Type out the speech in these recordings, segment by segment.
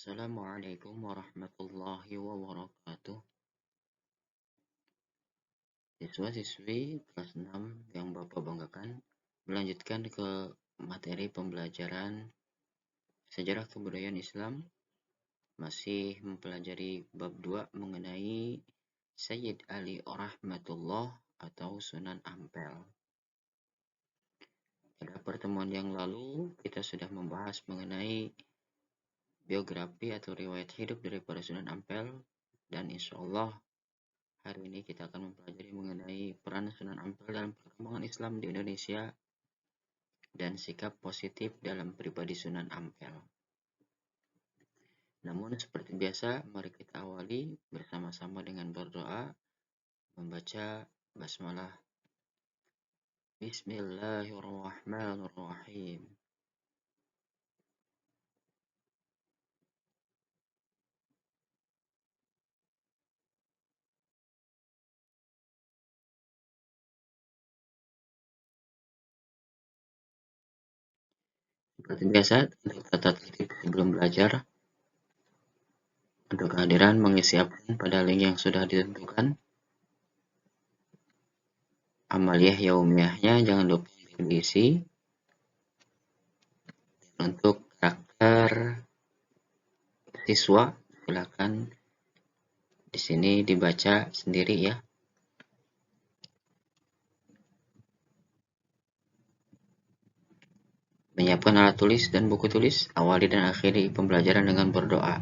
Assalamualaikum warahmatullahi wabarakatuh. Siswa-siswi kelas 6 yang Bapak banggakan, melanjutkan ke materi pembelajaran Sejarah Kebudayaan Islam, masih mempelajari bab 2 mengenai Sayyid Ali Rahmatullah atau Sunan Ampel. Pada pertemuan yang lalu, kita sudah membahas mengenai biografi atau riwayat hidup daripada Sunan Ampel, dan insya Allah hari ini kita akan mempelajari mengenai peran Sunan Ampel dalam perkembangan Islam di Indonesia dan sikap positif dalam pribadi Sunan Ampel. Namun seperti biasa, mari kita awali bersama-sama dengan berdoa, membaca basmalah. Bismillahirrahmanirrahim. Seperti biasa, untuk tata tertib sebelum belajar, untuk kehadiran mengisi akun pada link yang sudah ditentukan. Amaliyah yaumiyahnya jangan lupa diisi. Untuk karakter siswa, silakan di sini dibaca sendiri ya. Menyiapkan alat tulis dan buku tulis, awali dan akhiri pembelajaran dengan berdoa.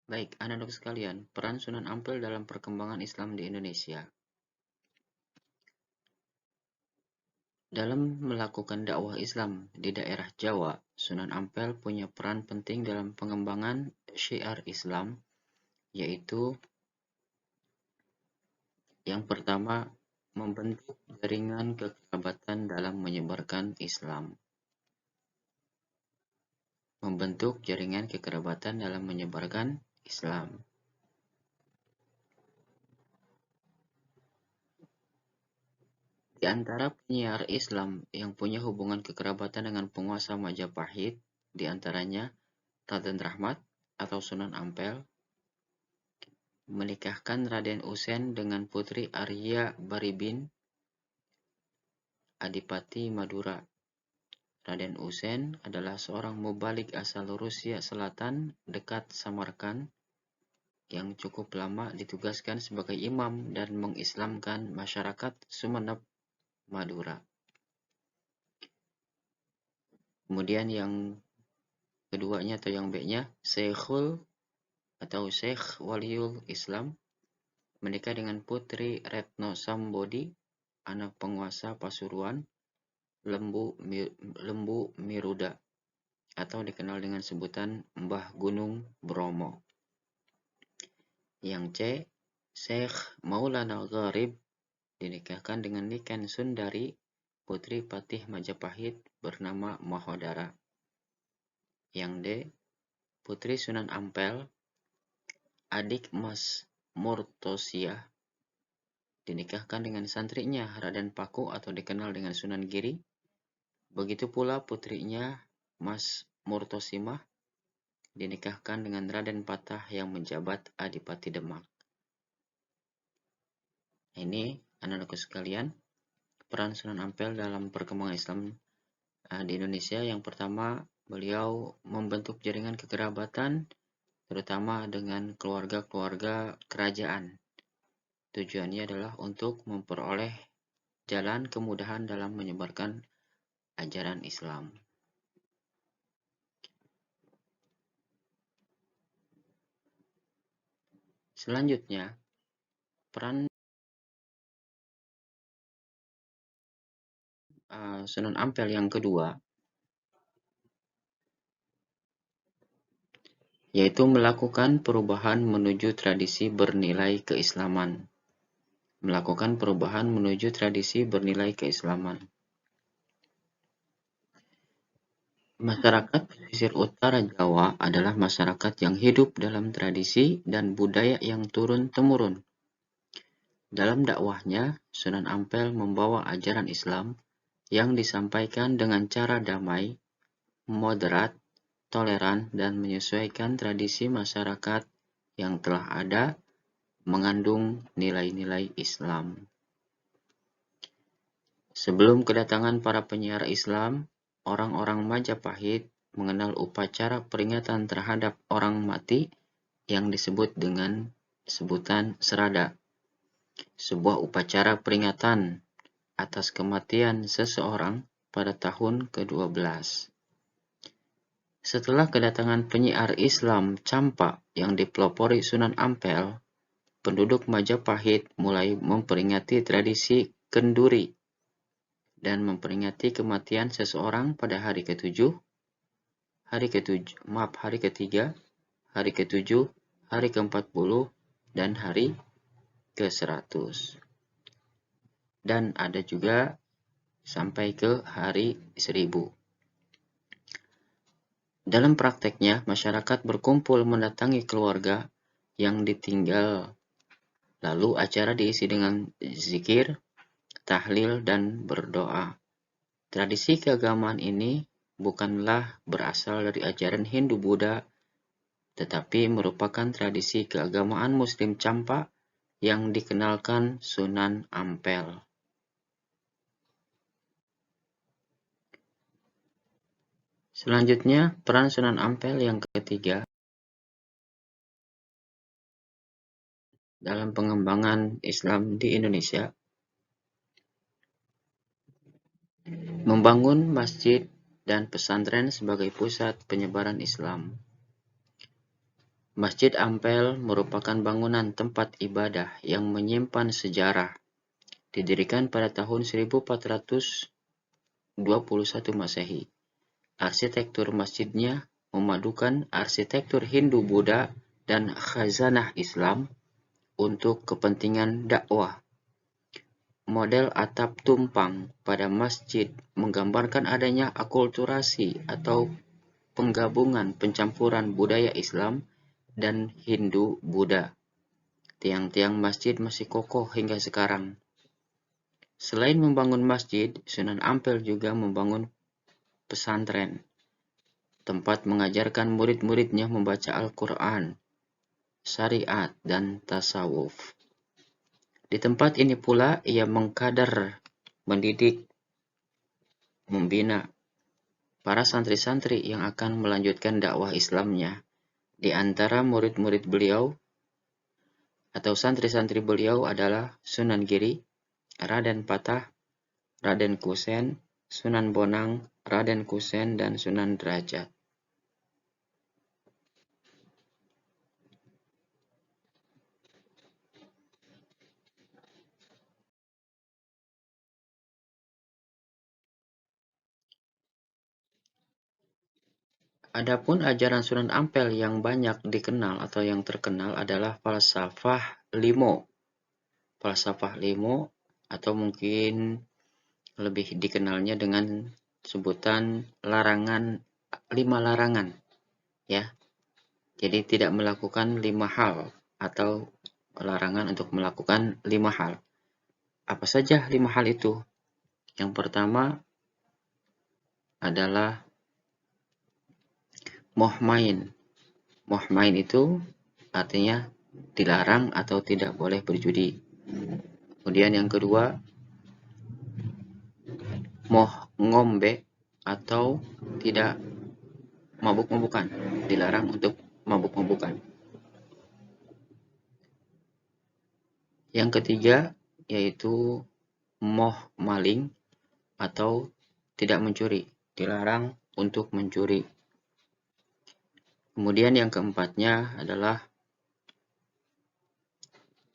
Baik, anak-anak sekalian, peran Sunan Ampel dalam perkembangan Islam di Indonesia. Dalam melakukan dakwah Islam di daerah Jawa, Sunan Ampel punya peran penting dalam pengembangan syiar Islam, yaitu yang pertama, membentuk jaringan kekerabatan dalam menyebarkan Islam. Membentuk jaringan kekerabatan dalam menyebarkan Islam. Di antara penyiar Islam yang punya hubungan kekerabatan dengan penguasa Majapahit, di antaranya Raden Rahmat atau Sunan Ampel, menikahkan Raden Usen dengan Putri Arya Baribin, Adipati Madura. Raden Usen adalah seorang mubalik asal Rusia Selatan dekat Samarkand yang cukup lama ditugaskan sebagai imam dan mengislamkan masyarakat Sumeneb, Madura. Kemudian yang keduanya atau yang B-nya, Syekhul atau Syekh Waliul Islam menikah dengan Putri Retno Sambodi, anak penguasa Pasuruan, Lembu Miruda, atau dikenal dengan sebutan Mbah Gunung Bromo. Yang C, Syekh Maulana Gharib dinikahkan dengan Niken Sundari, Putri Patih Majapahit bernama Mahodara. Yang D, Putri Sunan Ampel, adik Mas Murtosiah, dinikahkan dengan santrinya Raden Paku atau dikenal dengan Sunan Giri. Begitu pula putrinya Mas Murtosimah dinikahkan dengan Raden Patah yang menjabat Adipati Demak. Ini anak-anakku sekalian, peran Sunan Ampel dalam perkembangan Islam di Indonesia. Yang pertama, beliau membentuk jaringan kekerabatan terutama dengan keluarga-keluarga kerajaan. Tujuannya adalah untuk memperoleh jalan kemudahan dalam menyebarkan ajaran Islam. Selanjutnya, peran Sunan Ampel yang kedua, yaitu melakukan perubahan menuju tradisi bernilai keislaman. Melakukan perubahan menuju tradisi bernilai keislaman. Masyarakat pesisir utara Jawa adalah masyarakat yang hidup dalam tradisi dan budaya yang turun-temurun. Dalam dakwahnya, Sunan Ampel membawa ajaran Islam yang disampaikan dengan cara damai, moderat, toleran, dan menyesuaikan tradisi masyarakat yang telah ada, mengandung nilai-nilai Islam. Sebelum kedatangan para penyiar Islam, orang-orang Majapahit mengenal upacara peringatan terhadap orang mati yang disebut dengan sebutan serada, sebuah upacara peringatan atas kematian seseorang pada tahun ke-12. Setelah kedatangan penyiar Islam Campak yang dipelopori Sunan Ampel, penduduk Majapahit mulai memperingati tradisi kenduri dan memperingati kematian seseorang pada hari ke-7, hari ke-3, hari ke-7, hari ke-40, dan hari ke-100. Dan ada juga sampai ke hari 1000. Dalam prakteknya, masyarakat berkumpul mendatangi keluarga yang ditinggal. Lalu acara diisi dengan zikir, tahlil, dan berdoa. Tradisi keagamaan ini bukanlah berasal dari ajaran Hindu-Buddha, tetapi merupakan tradisi keagamaan Muslim Campak yang dikenalkan Sunan Ampel. Selanjutnya, peran Sunan Ampel yang ketiga dalam pengembangan Islam di Indonesia. Membangun masjid dan pesantren sebagai pusat penyebaran Islam. Masjid Ampel merupakan bangunan tempat ibadah yang menyimpan sejarah. Didirikan pada tahun 1421 Masehi. Arsitektur masjidnya memadukan arsitektur Hindu-Buddha dan khazanah Islam untuk kepentingan dakwah. Model atap tumpang pada masjid menggambarkan adanya akulturasi atau penggabungan pencampuran budaya Islam dan Hindu-Buddha. Tiang-tiang masjid masih kokoh hingga sekarang. Selain membangun masjid, Sunan Ampel juga membangun pesantren, tempat mengajarkan murid-muridnya membaca Al-Quran, syariat, dan tasawuf. Di tempat ini pula ia mengkader, mendidik, membina para santri-santri yang akan melanjutkan dakwah Islamnya. Di antara murid-murid beliau atau santri-santri beliau adalah Sunan Giri, Raden Patah, Raden Kusen, Sunan Bonang, Raden Kusen, dan Sunan Derajat. Adapun ajaran Sunan Ampel yang banyak dikenal atau yang terkenal adalah falsafah limo. Falsafah limo atau mungkin lebih dikenalnya dengan sebutan larangan, 5 larangan, ya. Jadi tidak melakukan 5 hal atau larangan untuk melakukan 5 hal. Apa saja 5 hal itu? Yang pertama adalah moh main. Moh main itu artinya dilarang atau tidak boleh berjudi. Kemudian yang kedua, moh ngombe atau tidak mabuk-mabukan. Dilarang untuk mabuk-mabukan. Yang ketiga yaitu moh maling atau tidak mencuri. Dilarang untuk mencuri. Kemudian yang keempatnya adalah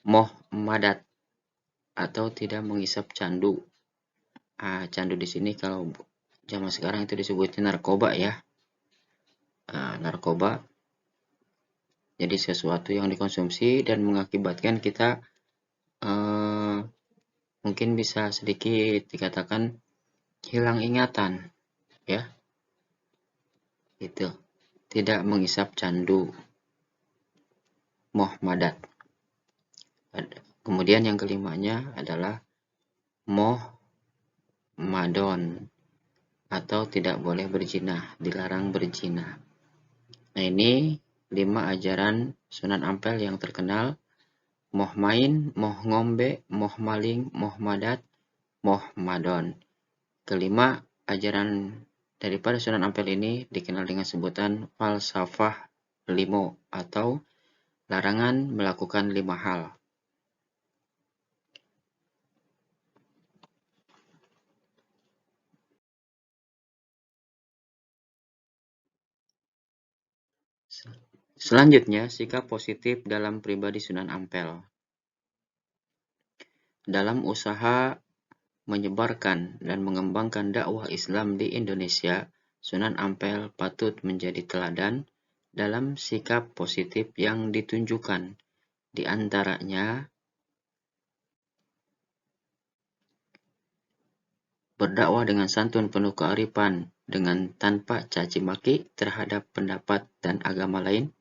moh madat atau tidak menghisap candu. Candu di sini kalau zaman sekarang itu disebutnya narkoba, ya. Narkoba jadi sesuatu yang dikonsumsi dan mengakibatkan kita mungkin bisa sedikit dikatakan hilang ingatan, ya. Itu tidak menghisap candu, moh madat. Kemudian yang kelimanya adalah madon atau tidak boleh berzina, dilarang berzina. Nah, ini 5 ajaran Sunan Ampel yang terkenal: moh main, moh ngombe, moh maling, moh madat, moh madon. Kelima ajaran daripada Sunan Ampel ini dikenal dengan sebutan falsafah limo atau larangan melakukan 5 hal. Selanjutnya, sikap positif dalam pribadi Sunan Ampel. Dalam usaha menyebarkan dan mengembangkan dakwah Islam di Indonesia, Sunan Ampel patut menjadi teladan dalam sikap positif yang ditunjukkan. Di antaranya, berdakwah dengan santun penuh kearifan, dengan tanpa caci maki terhadap pendapat dan agama lain.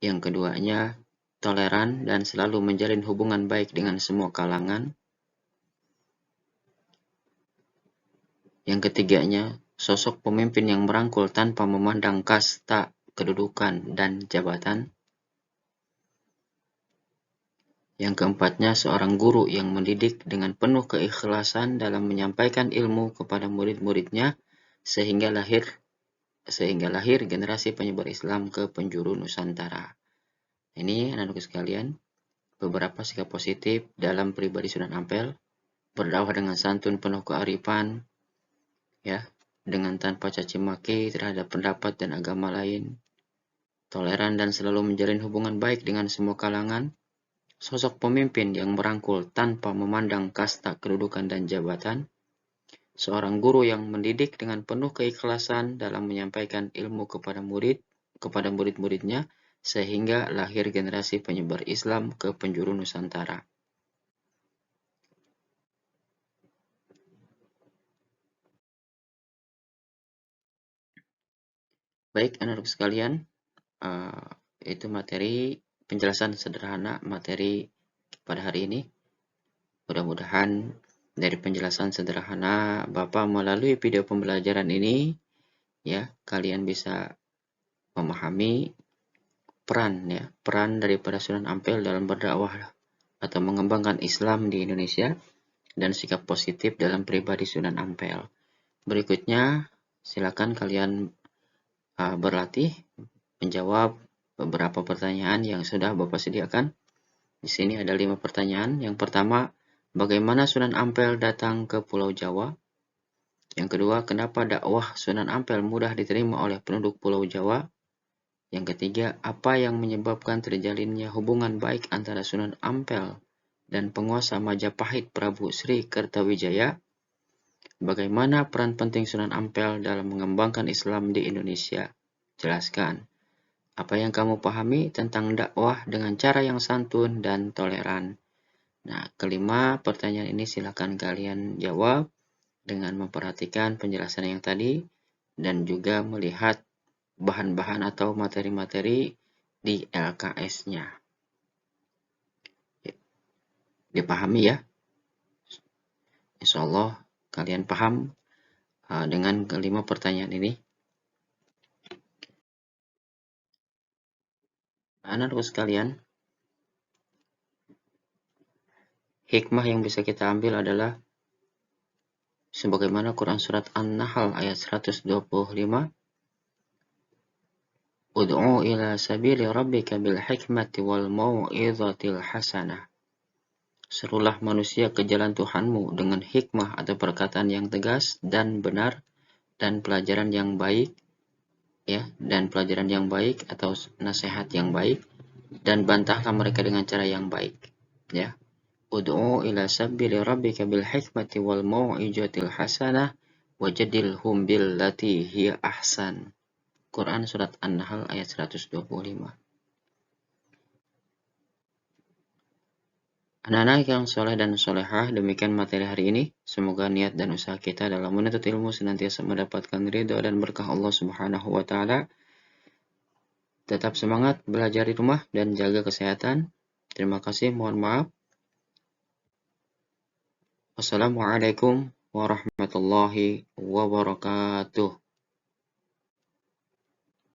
Yang keduanya, toleran dan selalu menjalin hubungan baik dengan semua kalangan. Yang ketiganya, sosok pemimpin yang merangkul tanpa memandang kasta, kedudukan, dan jabatan. Yang keempatnya, seorang guru yang mendidik dengan penuh keikhlasan dalam menyampaikan ilmu kepada murid-muridnya sehingga lahir generasi penyebar Islam ke penjuru Nusantara. Ini anak-anakku sekalian, beberapa sikap positif dalam pribadi Sunan Ampel: berdakwah dengan santun penuh kearifan, ya, dengan tanpa caci maki terhadap pendapat dan agama lain, toleran dan selalu menjalin hubungan baik dengan semua kalangan, sosok pemimpin yang merangkul tanpa memandang kasta, kedudukan, dan jabatan, seorang guru yang mendidik dengan penuh keikhlasan dalam menyampaikan ilmu kepada murid-muridnya sehingga lahir generasi penyebar Islam ke penjuru Nusantara. Baik, anak-anak sekalian, itu materi penjelasan sederhana materi pada hari ini. Mudah-mudahan dari penjelasan sederhana Bapak melalui video pembelajaran ini, ya, kalian bisa memahami peran daripada Sunan Ampel dalam berdakwah atau mengembangkan Islam di Indonesia dan sikap positif dalam pribadi Sunan Ampel. Berikutnya, silakan kalian berlatih menjawab beberapa pertanyaan yang sudah Bapak sediakan. Di sini ada 5 pertanyaan. Yang pertama, bagaimana Sunan Ampel datang ke Pulau Jawa? Yang kedua, kenapa dakwah Sunan Ampel mudah diterima oleh penduduk Pulau Jawa? Yang ketiga, apa yang menyebabkan terjalinnya hubungan baik antara Sunan Ampel dan penguasa Majapahit Prabu Sri Kertawijaya? Bagaimana peran penting Sunan Ampel dalam mengembangkan Islam di Indonesia? Jelaskan. Apa yang kamu pahami tentang dakwah dengan cara yang santun dan toleran? Nah, kelima pertanyaan ini silakan kalian jawab dengan memperhatikan penjelasan yang tadi dan juga melihat bahan-bahan atau materi-materi di LKS-nya. Dipahami ya? Insya Allah kalian paham dengan kelima pertanyaan ini. Anak-anak sekalian, hikmah yang bisa kita ambil adalah sebagaimana Quran Surat An-Nahl ayat 125, Ud'u ila sabili rabbika bil hikmati wal mau'izatil hasanah. Serulah manusia ke jalan Tuhanmu dengan hikmah atau perkataan yang tegas dan benar dan pelajaran yang baik, ya, dan pelajaran yang baik atau nasihat yang baik, dan bantahlah mereka dengan cara yang baik, ya. Ud'u ila sabili rabbika bil hikmati wal mau'izatil hasanah wajadilhum billati hiya ahsan. Quran Surat An-Nahl ayat 125. Anak-anak yang soleh dan solehah, demikian materi hari ini. Semoga niat dan usaha kita dalam menuntut ilmu senantiasa mendapatkan ridho dan berkah Allah Subhanahu wa Ta'ala. Tetap semangat belajar di rumah dan jaga kesehatan. Terima kasih, mohon maaf. Wassalamualaikum warahmatullahi wabarakatuh.